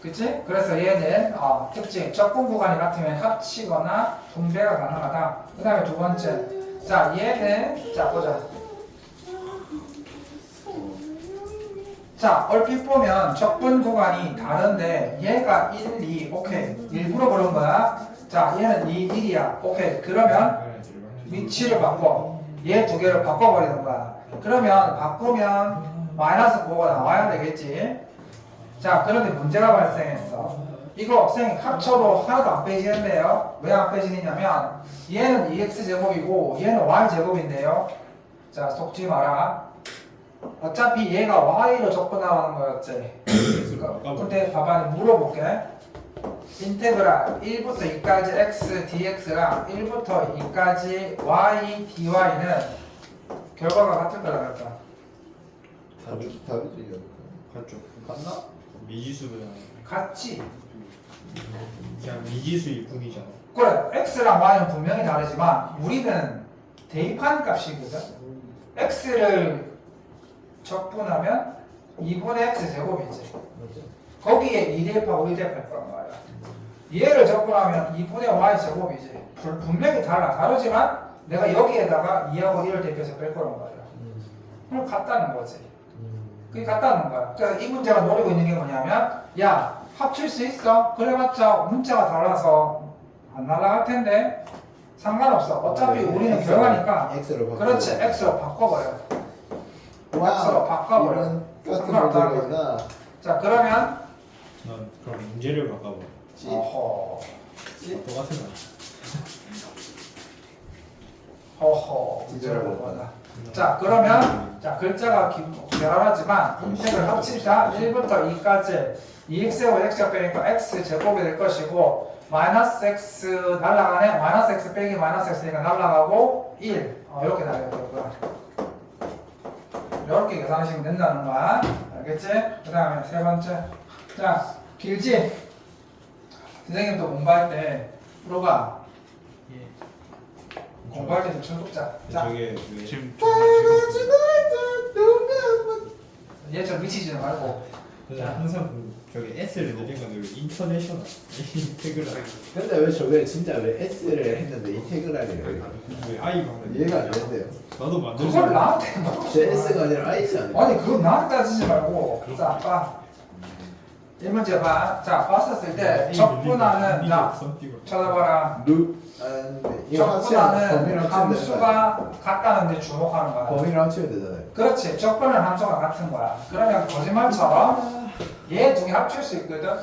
그치? 그래서 얘는 특징 적분 구간이 같으면 합치거나 분배가 가능하다. 그 다음에 두 번째. 자, 얘는 자 보자. 자, 얼핏 보면 적분 구간이 다른데 얘가 1, 2, 오케이. 일부러 그런 거야. 자, 얘는 2, 1이야. 오케이. 그러면 위치를 바꿔. 얘 두 개를 바꿔버리는 거야. 그러면 바꾸면 마이너스 9가 나와야 되겠지. 자, 그런데 문제가 발생했어. 이거 합쳐도 하나도 안 빼지는데요. 왜 안 빼지느냐면 얘는 2x제곱이고 얘는 y제곱인데요. 자, 속지 마라. 어차피 얘가 y로 접근하는 거였지. 근데 봐봐, 물어볼게. 인테그랄 1부터 2까지 x dx랑 1부터 2까지 y dy는 결과가 같을 거라 그랬다. 답이죠 이거. 같죠. 맞나? 미지수잖아. 같지? 그냥 미지수일 뿐이잖아. 그래, x랑 y는 분명히 다르지만 우리는 대입한 값이거든. x를 적분하면 2분의 x 제곱이지. 거기에 2 대입하고 1 대입할 거란 말이야. 얘를 적분하면 2분의 y 제곱이지. 분명히 다르지만 내가 여기에다가 2하고 1을 대입해서 뺄 거란 말이야. 그럼 같다는 거지. 그게 같다는 거야. 그래서 이 문제가 노리고 있는 게 뭐냐면, 야, 합칠 수 있어? 그래봤자 문자가 달라서 안 날아갈 텐데. 상관없어. 어차피 우리는 결과니까. X로 바꿔. 그렇지. X로 바꿔버려. 와, X로 바꿔버려. 이런 같은 상관없다. 문제가 있나? 자 그러면 난 그럼 문제를 바꿔봐. C. 어허. 똑같은 거. 허허. 진짜로 문제를 바꿔. 바꿔라. 자 그러면 자 글자가 결합하지만 인teg을 합칩시다. 1부터 2까지 2x하고 x가 빼니까 x 제곱이 될 것이고 마이너스 x 날라가네. 마이너스 x 빼기 마이너스 x니까 날라가고 1 이렇게 나가야 될 거야. 이렇게 계산하시면 된다는 거야. 알겠지? 그 다음에 세 번째. 자 길지? 선생님도 공부할 때 프로가 공부할 때 좀 쳐놓자. 자 저게 왜 지금 정말 얘처럼 미치지는 말고 근데 항상 저게 S를 내린 건데 왜 인터내셔널 인테그랄 근데 왜 저게 진짜 왜 S를 했는데 인테그랄이에요? 왜 I가 이해가 안 된대요. 나도 만들 그걸 나한테 뭐 제 S가 아니라 I지 않아요? 아니 그건 나한테 따지지 말고 자 아빠 1문제 봐. 자 봤었을 때 적분하는 자 쳐다봐라. 적분하는 함수가 같다는 데 주목하는 거야. 범위를 합치면 되잖아요. 그렇지. 적분은 함수가 같은 거야. 그러면 거짓말처럼 얘 두 개 합칠 수 있거든.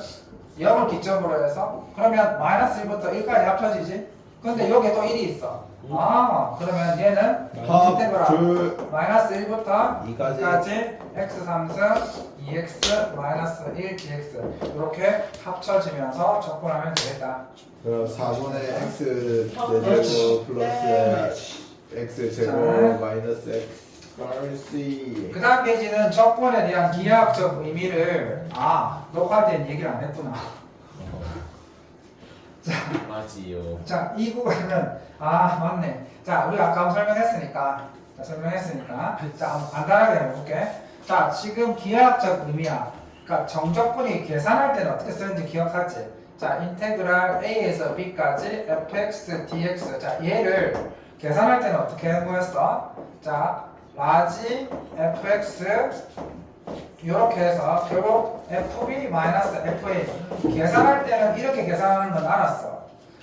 0을 기점으로 해서 그러면 마이너스 1부터 1까지 합쳐지지. 근데 여기 또 1이 있어. 아 그러면 얘는 인테그랄 마이너스 1부터 2까지 x 3승 2x 마이너스 1 dx 이렇게 합쳐지면서 적분하면 되겠다. 그럼 4분의 X 제곱 플러스 X 제곱 마이너스 X 마이너스 그 다음 페이지는 적분에 대한 기하학적 의미를 녹화할 땐 얘기를 안 했구나. 맞지요. 자, 이 구간은 맞네. 자, 우리가 아까 설명했으니까 자, 한번 간단하게 해볼게. 자, 지금 기하학적 의미야. 그러니까 정적분이 계산할 때는 어떻게 쓰는지 기억하지? 자, 인테그랄 a에서 b까지 fx dx. 자, 얘를 계산할 때는 어떻게 한 거였어? 자, 라지 fx 이렇게 해서 결국 fb 마이너스 fa 계산할 때는 이렇게 계산하는 건 알았어.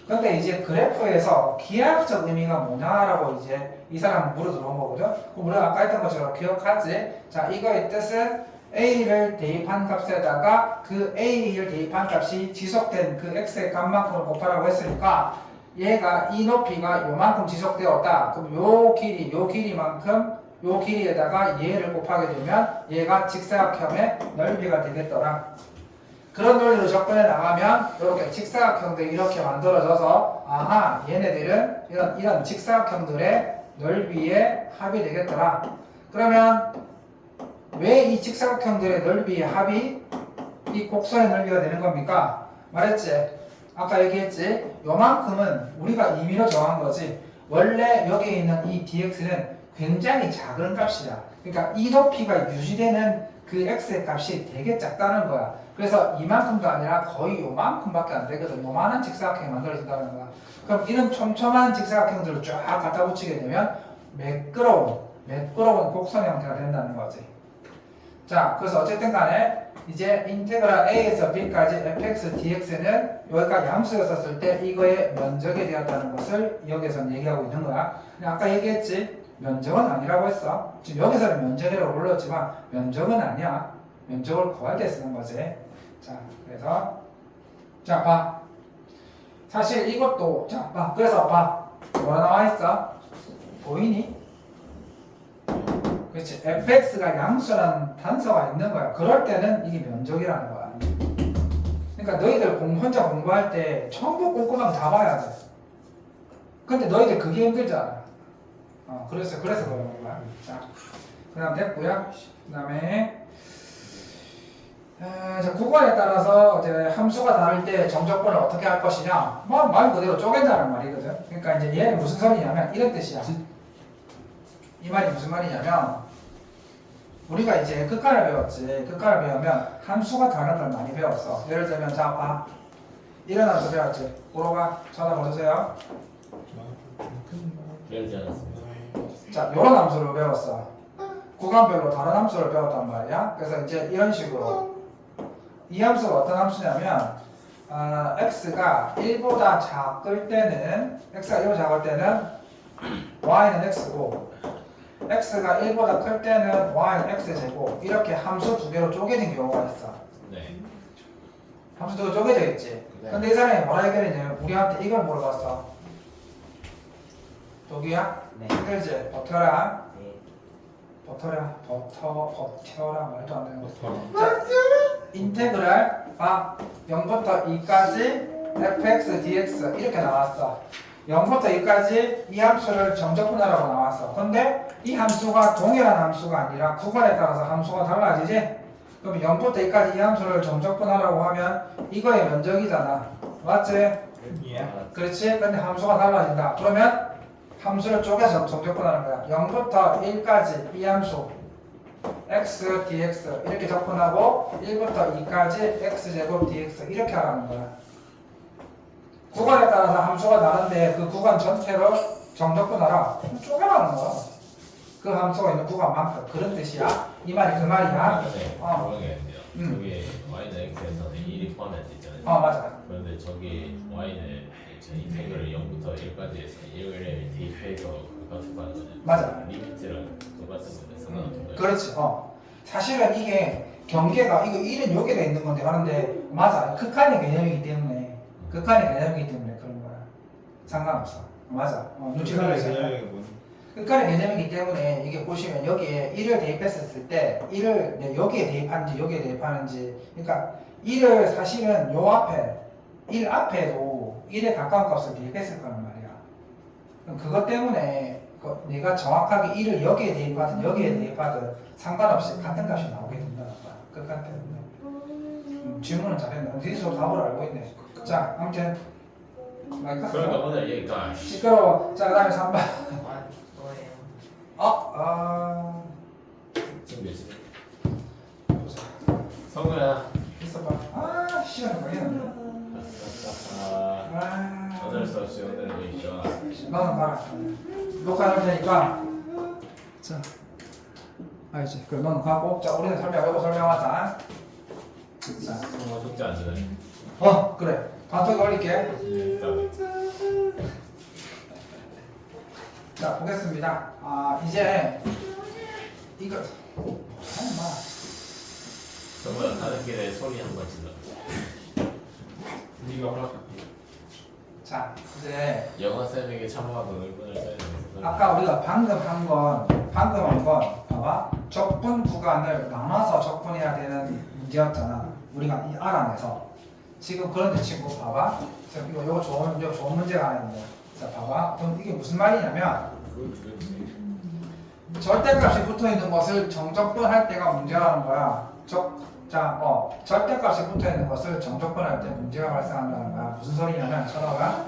근데 이제 그래프에서 기하학적 의미가 뭐냐라고 이제 이 사람 물어 들어온 거거든. 그럼 우리가 아까 했던 것처럼 기억하지? 자, 이거의 뜻은 a를 대입한 값에다가 그 a를 대입한 값이 지속된 그 x의 값만큼을 곱하라고 했으니까 얘가 이 높이가 요만큼 지속되었다. 그럼 요 길이만큼 요 길이에다가 얘를 곱하게 되면 얘가 직사각형의 넓이가 되겠더라. 그런 논리로 접근해 나가면 이렇게 직사각형들이 이렇게 만들어져서 얘네들은 이런 직사각형들의 넓이의 합이 되겠더라. 그러면 왜 이 직사각형들의 넓이의 합이 이 곡선의 넓이가 되는 겁니까? 말했지? 아까 얘기했지? 요만큼은 우리가 임의로 정한 거지. 원래 여기 있는 이 dx는 굉장히 작은 값이야. 그러니까 이 높이가 유지되는 그 x의 값이 되게 작다는 거야. 그래서 이만큼도 아니라 거의 요만큼밖에 안 되거든. 요만한 직사각형이 만들어진다는 거야. 그럼 이런 촘촘한 직사각형들을 쫙 갖다 붙이게 되면 매끄러운 곡선 형태가 된다는 거지. 자, 그래서 어쨌든 간에 이제 인테그랄 a에서 b까지 fx dx는 여기까지 함수였었을 때 이거의 면적이 되었다는 것을 여기서 얘기하고 있는 거야. 아까 얘기했지? 면적은 아니라고 했어. 지금 여기서는 면적이라고 불렀지만 면적은 아니야. 면적을 구할 때 쓰는 거지. 자, 그래서 자, 봐. 사실 이것도 자, 봐. 그래서 봐. 뭐가 나와 있어? 보이니? 그렇지. fx가 양수라는 단서가 있는 거야. 그럴 때는 이게 면적이라는 거야. 그러니까 너희들 혼자 공부할 때 전부 꼼꼼하게 다 봐야 돼. 근데 너희들 그게 힘들잖아. 그래서 그러는 거야. 자, 그 다음 됐고요. 그 다음에 자, 구간에 따라서 이제 함수가 다를 때 정적분을 어떻게 할 것이냐. 말 그대로 쪼갠다는 말이거든. 그러니까 이제 얘는 무슨 소리냐면 이런 뜻이야. 이 말이 무슨 말이냐면 우리가 이제 극한을 배웠지. 극한을 배우면 함수가 다른 걸 많이 배웠어. 예를 들면 자, 봐. 일어나서 배웠지. 보러가 쳐다보세요. 배우지 않았습니다. 자, 요런 함수를 배웠어. 구간별로 다른 함수를 배웠단 말이야. 그래서 이제 이런 식으로 이 함수가 어떤 함수냐면 x가 1보다 작을 때는 x가 1보다 작을 때는 y는 x고 x가 1보다 클 때는 y는 x제곱 이렇게 함수 두 개로 쪼개진 경우가 있어. 네. 함수 두 개 쪼개져 있지. 네. 근데 이 사람이 뭐라 얘기했냐면 우리한테 이걸 물어봤어. 도기야? 네. 힘들지? 버텨라. 네. 버텨라 말도 안 되는 거. 자, 인테그랄 0부터 2까지 fx dx 이렇게 나왔어. 0부터 2까지 이 함수를 정적분하라고 나왔어. 근데 이 함수가 동일한 함수가 아니라 구간에 따라서 함수가 달라지지? 그럼 0부터 2까지 이 함수를 정적분하라고 하면 이거의 면적이잖아. 맞지? 예. 그렇지? 근데 함수가 달라진다. 그러면 함수를 쪼개서 정적분하는 거야. 0부터 1까지 이 함수 x, dx 이렇게 접근하고 1부터 2까지 x제곱 dx 이렇게 하라는 거야. 구간에 따라서 함수가 다른데 그 구간 전체로 정적분하라. 쪼개라는 거야. 그 함수가 있는 구간만큼 그런 뜻이야. 이 말이 그 말이야. 네. 어. 그런 게 있는데요. 저기 y는 x에서는 1이 포함되어 있잖아요. 맞아. 그런데 저기 y는 저 인테그럴 0부터 1까지 해서 1을 대입해서 똑같은 거 하거든요. 맞아. 리미트랑 똑같은 건데 상관없는 거예요. 그렇지. 사실은 이게 경계가 이거 1은 여기가 있는 건데 하는데 맞아. 극한의 개념이기 때문에 그런 거야. 상관없어. 맞아. 눈치가는 개념이 뭐지? 극한의 개념이기 때문에 이게 보시면 여기에 1을 대입했었을 때 1을 여기에 대입하는지 여기에 대입하는지 그러니까 1을 사실은 요 앞에 1 앞에도 1에 가까운 값을 대입했을 거란 말이야. 그럼 그것 때문에 내가 정확하게 1을 여기에 대입하든 여기에 대입하든 상관없이 같은 값이 나오게 된다는 거야. 끝까지 때문에. 질문은 잘했네. 스스로 답을 알고 있네. 자, 아무튼 마이크 그러니까 오늘 얘기가 시끄러워. 자, 그다음에 3번. 아, 또예요. 지금 몇 시? 성우야. 있어봐. 시간이 걸리는데. 어쩔 수 없이 오늘은 있죠. 너는 봐라. 녹화할 테니까. 자, 알지? 그럼 너는 가고. 자, 우리는 설명하고 설명하자. 자, 성우 숙제 안 주네. 그래. 단톡에 올릴게. 자, 보겠습니다. 이제 이거 하지 마. 성우야 가는 길에 소리 한번 질러. 네가 허락할게. 자, 이제 영어 쌤에게 참고하고 의문을 써야 되는 아까 우리가 방금 한 건 봐봐. 적분 구간을 나눠서 적분해야 되는 문제였잖아. 우리가 이 알아내서 지금 그런데 친구 봐봐. 지금 이거 좋은 문제가 아닌데. 자, 봐봐. 그럼 이게 무슨 말이냐면 절대값이 붙어 있는 것을 정적분할 때가 문제라는 거야. 절대값이 붙어 있는 것을 정적분할 때 문제가 발생한다는 거야. 무슨 소리냐면 쳐다봐.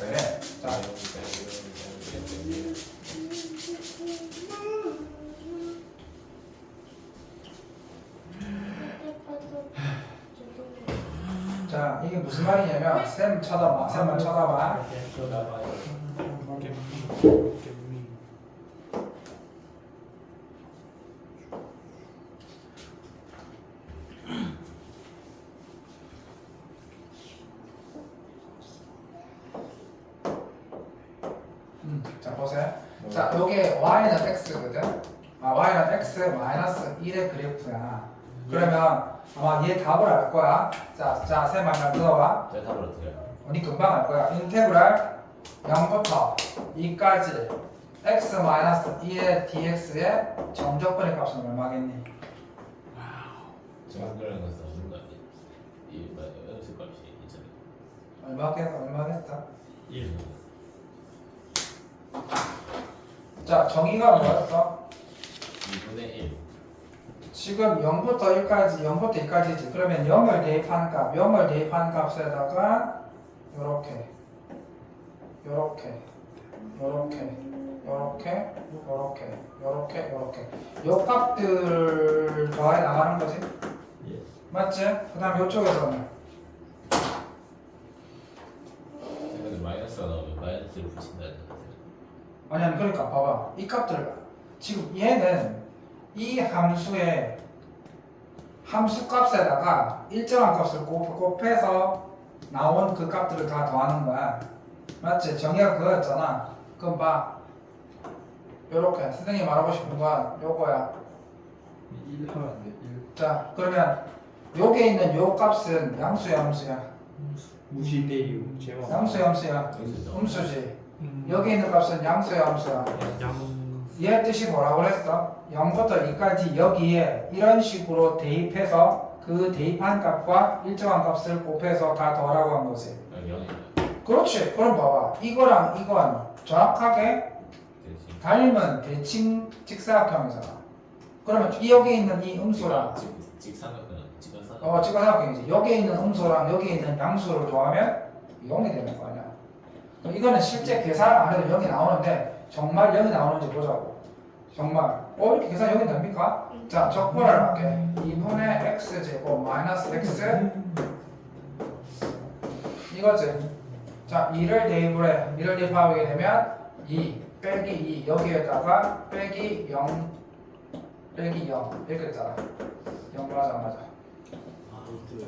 왜? 자, 자, 이게 무슨 말이냐면 쌤 쳐다봐. 쌤만 쳐다봐. 자, 보세요. 자, 요게 y는 x거든. y는 x 마이너스 1의 그래프야. 그러면 아마 얘 답을 알 거야. 자, 쌤 말만 들어봐. 제 답을 어떻게 해요? 언니 금방 알 거야. 인테그랄 0부터 2까지 x 마이너스 2의 dx의 정적분의 값은 얼마겠니? 정확하는 것은 없는 거 아니에요? 이 연습 값이 있잖아요. 얼마겠다? 1. 자, 정의가 뭐였어? 2분의 1. 지금 0부터 2까지지. 그러면 0을 대입한 값에다가 요렇게 요 값들 더해 나가는 거지. 예. 맞지? 그 다음 요쪽에서는 근데 마이너스가 나오면 마이너스를 붙인다는 거죠. 아니 그러니까 봐봐. 이 값들 지금 얘는 이 함수의 함수 값에다가 일정한 값을 곱해서 나온 그 값들을 다 더하는 거야. 맞지? 정의가 그거였잖아. 그럼 봐. 요렇게 선생님이 말하고 싶은 건 요거야. 1 하면 안 돼. 1 자, 그러면 요게 있는 요 값은 양수야, 함수야? 무시 대유 제목. 양수야, 함수야? 음수지. 음, 여기 있는 값은 양수야, 함수야? 양 얘 뜻이 뭐라고 그랬어? 0부터 2까지 여기에 이런 식으로 대입해서 그 대입한 값과 일정한 값을 곱해서 다 더하라고 한 거지. 영이다. 그렇지. 그럼 봐봐. 이거랑 이건 정확하게 대신 닮은 대칭 직사각형이잖아. 그러면 여기 있는 이 음수랑 직사각은 직사각. 직사각형이지. 여기 있는 음수랑 여기 있는 양수를 더하면 0이 되는 거 아니야. 그럼 이거는 실제 계산 안 해도 0이 나오는데 정말 0이 나오는지 보자고. 정말 이렇게 계산 0이 됩니까? 자, 적분을 할게. 2분의 x제곱 마이너스 x 이거지. 자, 2를 대입을 해. 2를 대입하게 되면 2 빼기 2 여기에다가 빼기 0 빼기 0 이렇게 되잖아. 0 맞아 안 맞아?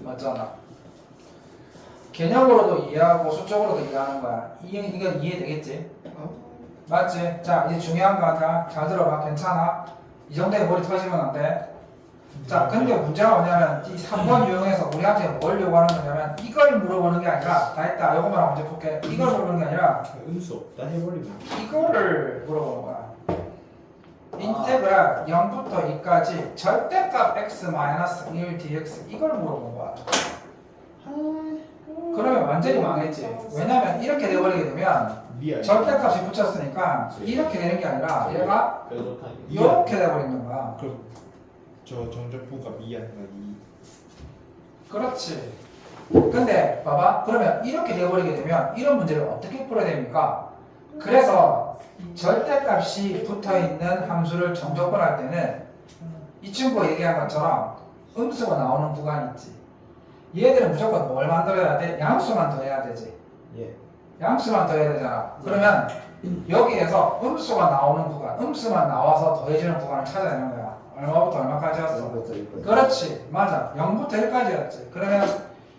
맞잖아. 개념으로도 이해하고 수적으로도 이해하는 거야. 이건 이해되겠지? 맞지? 자, 이제 중요한 거 하자. 잘 들어봐. 괜찮아? 이 정도에 머리 터지면 안 돼. 자, 근데 문제가 뭐냐면 이 3번 유형에서 우리한테 뭘 요구하는 거냐면 이걸 물어보는 게 아니라 다 했다. 요것만 먼저 볼게. 이걸 물어보는 게 아니라 음수 없다 해버리면. 이거를 물어보는 거야. 인테그랄 0부터 2까지 절대값 x-1 dx 이걸 물어본 거야. 그러면 완전히 망했지. 왜냐면 이렇게 돼버리게 되면 미알. 절대값이 붙였으니까 이렇게 되는 게 아니라 얘가 뾰족하게. 이렇게 돼버리는 거야. 그럼 저 정적부가 미알가 2. 그렇지. 근데 봐봐. 그러면 이렇게 돼버리게 되면 이런 문제를 어떻게 풀어야 됩니까? 그래서 절대값이 붙어있는 함수를 정적분할 때는 이 친구가 얘기한 것처럼 음수가 나오는 구간이 있지. 얘들은 무조건 뭘 만들어야 돼? 양수만 더해야 되지. 예. 양수만 더해야 되잖아. 그러면 여기에서 음수가 나오는 구간, 음수만 나와서 더해지는 구간을 찾아내는 거야. 얼마부터 얼마까지였어? 그렇지. 맞아. 0부터 1까지였지. 그러면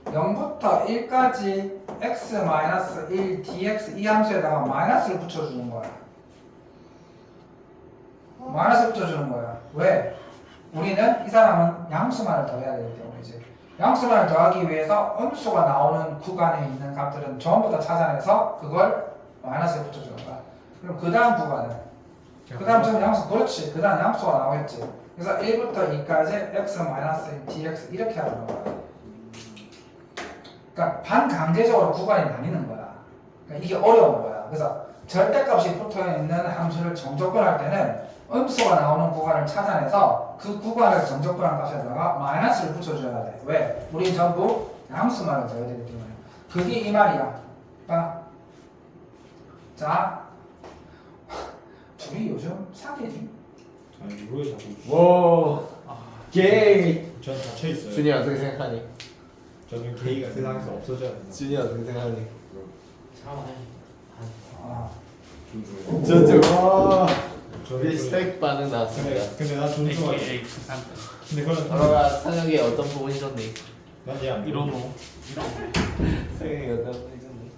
0부터 1까지 x-1 dx 이 함수에다가 마이너스를 붙여주는 거야. 마이너스 붙여주는 거야. 왜? 우리는 이 사람은 양수만을 더해야 되기 때문이지. 양수만을 더하기 위해서 음수가 나오는 구간에 있는 값들은 전부 다 찾아내서 그걸 마이너스에 붙여주는 거야. 그럼 그 다음 구간은 그 다음 지금 양수 그렇지. 그 다음 양수가 나오겠지. 그래서 1부터 2까지 x-1 dx 이렇게 하는 거야. 그러니까 반강제적으로 구간이 나뉘는 거야. 그러니까 이게 어려운 거야. 그래서 절대값이 붙어있는 함수를 정적분할 때는 음수가 나오는 구간을 찾아내서 그 구간을 정적분한 값에다가 마이너스를 붙여줘야 돼. 왜? 우리 전부 양수만을 더해야 되기 때문에. 그게 이 말이야. 봐. 자, 둘이 요즘 사귀니? 아니 왜 자꾸. 와. 게이. 전 닫혀 있어요. 준이 어떻게 생각하니? 저는 게이가 세상에서 없어져야 된다. 준이 어떻게 생각하니? 사람 아, 저저. 저는 리스펙 반응 나왔습니다. 근데 나 존중하지. AKA 상태. 근데 그건 그러가 상혁이 어떤 부분이 좋니? 난얘안 이런 좋다. 거. 상혁이 어떤 부분이 좋니?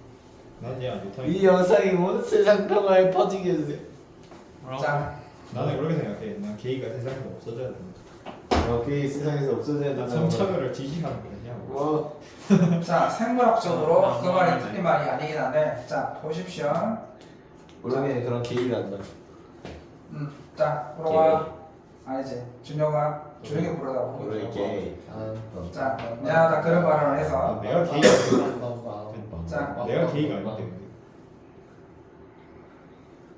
난얘안 좋다. 이 영상이 온 세상 평화에 퍼지게 해주세요. 뭐라고? 자, 나는 그렇게 생각해. 난 게이가 세상에서 없어져야 된다. 게이 세상에서 없어져야 난 된다는 성차별을 지지하는 거냐고. 와. 자, 생물학적으로 그 말이 틀린 말이 아니긴 한데, 자, 보십시오. 물론 그런 게이가 안 나. 자, 물어봐. 아니지. 준혁아, 조용히 부르라고. 우리 게이. 자, 미안하다 그런 발언을 해서. 내가 게이가 자, 내가 게이가 아닌데.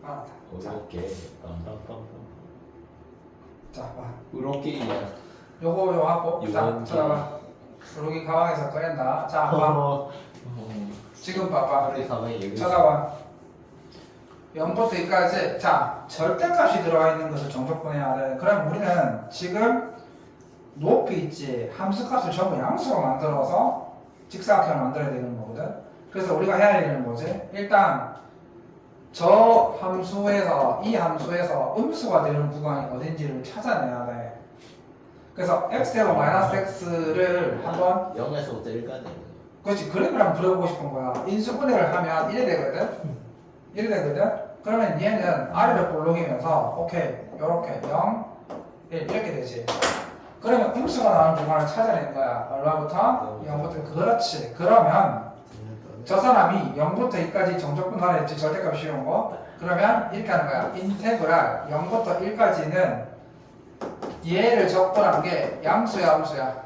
아, 자, 어렵게. 빰빰빰빰. 자, 봐. 우리 게이야. 요거 하고, 자, 요건 쳐다봐. 여기 가방에서 꺼낸다. 자, 봐. 지금 봐봐. 우리 가만히 얘기해. 쳐다봐. 0부터 2까지 자 절대값이 들어가 있는 것을 정적분해야 돼. 그럼 우리는 지금 높이 있지 함수값을 전부 양수로 만들어서 직사각형을 만들어야 되는 거거든. 그래서 우리가 해야 할 일은 뭐지? 일단 저 함수에서 이 함수에서 음수가 되는 구간이 어딘지를 찾아내야 돼. 그래서 x제곱 마이너스 x를 한번 0에서부터 1까지. 그렇지 그림을 한번 그려보고 싶은 거야. 인수분해를 하면 1이 되거든. 1이 되거든. 그러면 얘는 아래로 볼록이면서 오케이 요렇게 0, 1 이렇게 되지. 그러면 음수가 나오는 중간을 찾아내는 거야. 얼마부터? 0부터. 그렇지. 그러면 저 사람이 0부터 2까지 정적분 하랬지 절대값 쉬운 거. 그러면 이렇게 하는 거야. 인테그랄 0부터 1까지는 얘를 적분한 게 양수야 함수야?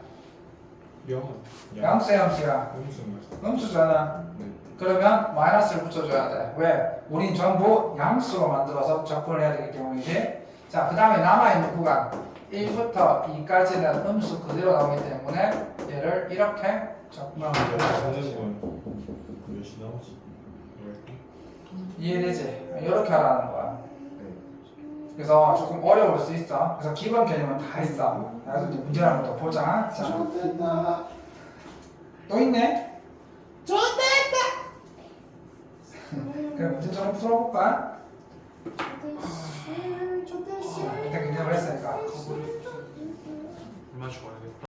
양수야 함수야? 음수잖아. 그러면 마이너스를 붙여줘야 돼. 왜? 우린 전부 양수로 만들어서 적분을 해야 되기 때문이지. 자, 그 다음에 남아있는 구간 1부터 2까지는 음수 그대로 나오기 때문에 얘를 이렇게 적분하면 돼. 몇이 나오지? 이해되지? 이렇게 하라는 거야. 그래서 조금 어려울 수 있어. 그래서 기본 개념은 다 있어. 그래서 이제 문제를 한번 더 보자. 자, 또 있네? 그럼 문제 좀 풀어볼까? 일단 개념을 했으니까. 얼마 주고